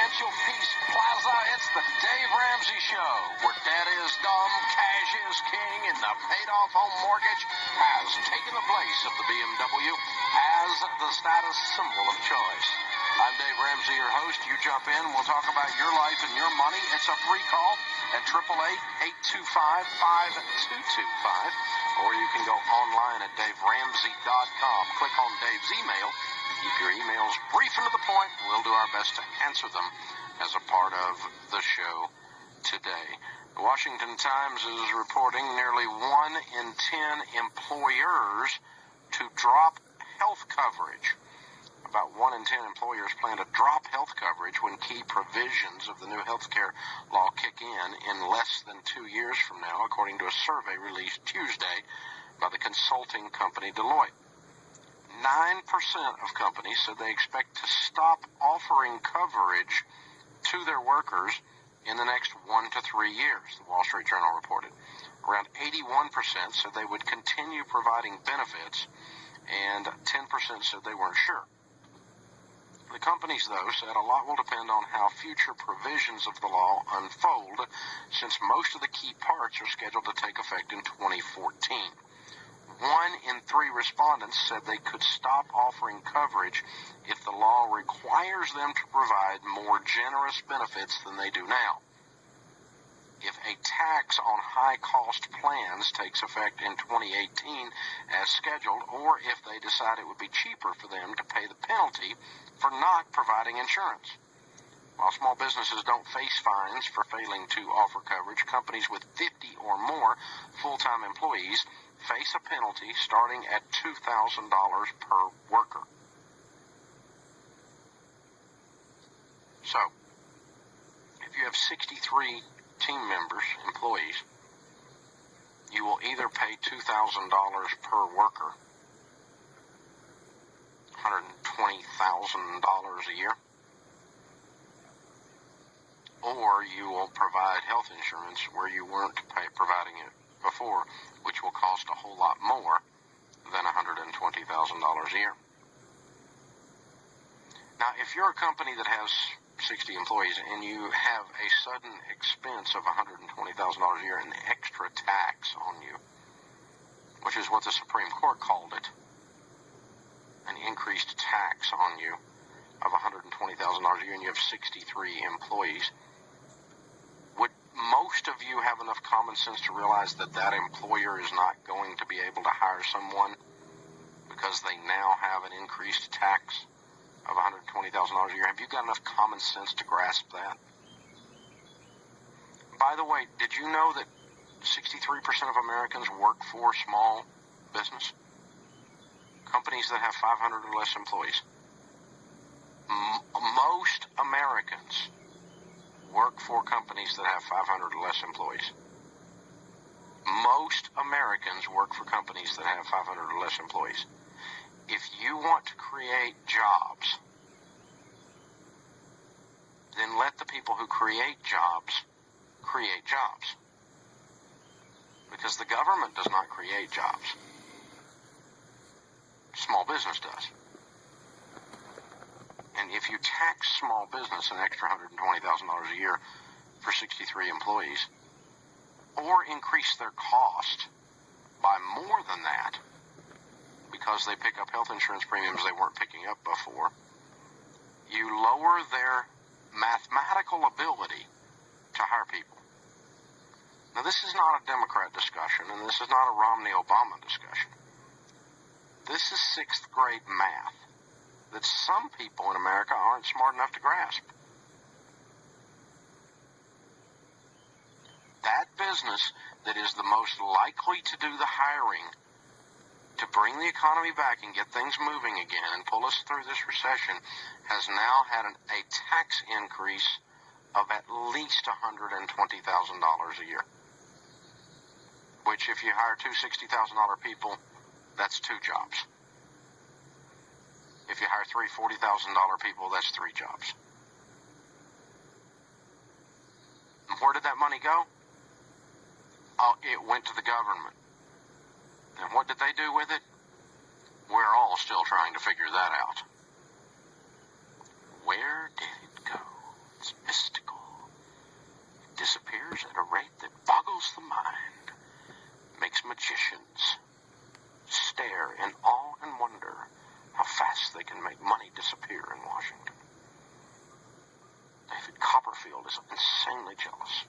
Mitchell Peace Plaza. It's the Dave Ramsey Show, where debt is dumb, cash is king, and the paid-off home mortgage has taken the place of the BMW as the status symbol of choice. I'm Dave Ramsey, your host. You jump in. We'll talk about your life and your money. It's a free call at 888-825-5225. Or you can go online at DaveRamsey.com. Click on Dave's email. Keep your emails brief and to the point. We'll do our best to answer them as a part of the show today. The Washington Times is reporting nearly 1 in 10 employers to drop health coverage. About 1 in 10 employers plan to drop health coverage when key provisions of the new health care law kick in less than 2 years from now, according to a survey released Tuesday by the consulting company Deloitte. 9% of companies said they expect to stop offering coverage to their workers in the next 1 to 3 years, the Wall Street Journal reported. Around 81% said they would continue providing benefits, and 10% said they weren't sure. The companies, though, said a lot will depend on how future provisions of the law unfold, since most of the key parts are scheduled to take effect in 2014. 1 in 3 respondents said they could stop offering coverage if the law requires them to provide more generous benefits than they do now. If a tax on high-cost plans takes effect in 2018 as scheduled, or if they decide it would be cheaper for them to pay the penalty for not providing insurance. While small businesses don't face fines for failing to offer coverage, companies with 50 or more full-time employees face a penalty starting at $2,000 per worker. So, if you have 63 team members, employees, you will either pay $2,000 per worker, $120,000 a year, or you will provide health insurance where you weren't providing it before, which will cost a whole lot more than $120,000 a year. Now, if you're a company that has 60 employees and you have a sudden expense of $120,000 a year in extra tax on you, which is what the Supreme Court called it, an increased tax on you of $120,000 a year, and you have 63 employees, would most of you have enough common sense to realize that that employer is not going to be able to hire someone because they now have an increased tax of $120,000 a year? Have you got enough common sense to grasp that? By the way, did you know that 63% of Americans work for small business? Companies that have 500 or less employees. Most Americans work for companies that have 500 or less employees. Most Americans work for companies that have 500 or less employees. If you want to create jobs, then let the people who create jobs. Because the government does not create jobs. Small business does. And if you tax small business an extra $120,000 a year for 63 employees, or increase their cost by more than that, because they pick up health insurance premiums they weren't picking up before, you lower their mathematical ability to hire people. Now, this is not a Democrat discussion, and this is not a Romney-Obama discussion. This is 6th grade math that some people in America aren't smart enough to grasp. That business that is the most likely to do the hiring to bring the economy back and get things moving again and pull us through this recession has now had a tax increase of at least $120,000 a year. Which, if you hire two $60,000 people, that's 2 jobs. If you hire 3 $40,000 people, that's 3 jobs. And where did that money go? Oh, it went to the government. And what did they do with it? We're all still trying to figure that out. Where did it go? disappear in Washington. David Copperfield is insanely jealous.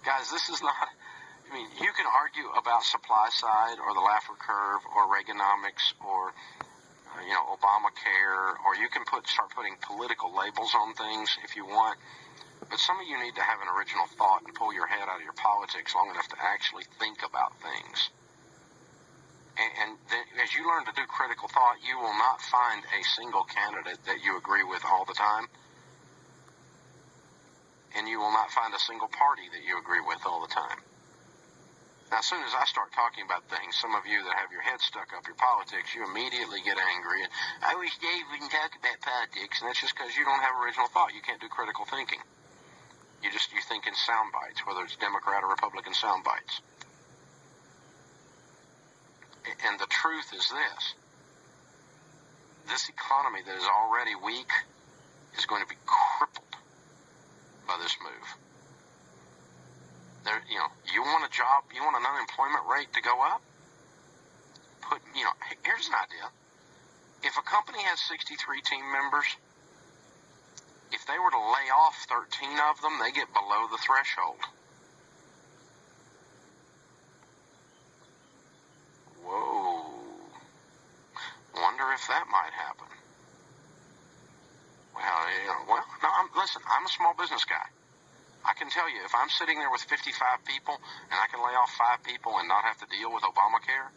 Guys, this is not, I mean, you can argue about supply side or the Laffer curve or Reaganomics or, Obamacare, or you can start putting political labels on things if you want. But some of you need to have an original thought and pull your head out of your politics long enough to actually think about things. And then, as you learn to do critical thought, you will not find a single candidate that you agree with all the time. And you will not find a single party that you agree with all the time. Now, as soon as I start talking about things, some of you that have your head stuck up your politics, you immediately get angry. And I wish Dave wouldn't talk about politics. And that's just because you don't have original thought. You can't do critical thinking. You think in sound bites, whether it's Democrat or Republican sound bites. And the truth is this. This economy that is already weak is going to be crippled by this move. You want a job, you want an unemployment rate to go up? Here's an idea. If a company has 63 team members, if they were to lay off 13 of them, they get below the threshold. Whoa. Wonder if that might happen. Listen, I'm a small business guy. I can tell you, if I'm sitting there with 55 people and I can lay off 5 people and not have to deal with Obamacare,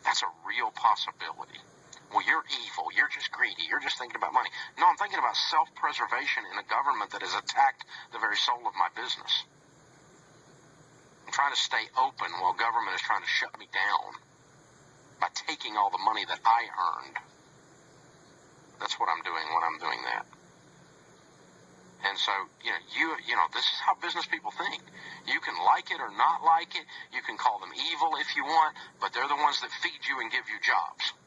that's a real possibility. Well, you're evil. You're just greedy. You're just thinking about money. No, I'm thinking about self-preservation in a government that has attacked the very soul of my business. I'm trying to stay open while government is trying to shut me down by taking all the money that I earned. That's what I'm doing when I'm doing that. And so, this is how business people think. You can like it or not like it. You can call them evil if you want, but they're the ones that feed you and give you jobs.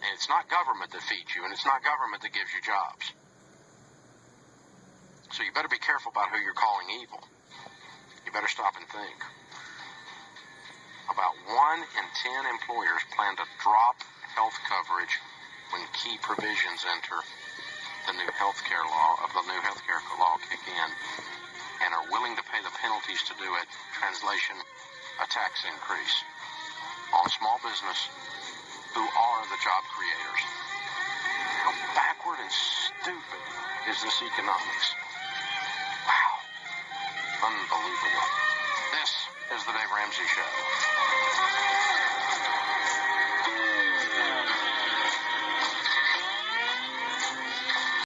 And it's not government that feeds you, and it's not government that gives you jobs. So you better be careful about who you're calling evil. You better stop and think. About 1 in 10 employers plan to drop health coverage when key provisions enter the new healthcare law kick in, and are willing to pay the penalties to do it. Translation, a tax increase on small business who are the job creators. How backward and stupid is this economics? Wow. Unbelievable. This is the Dave Ramsey Show.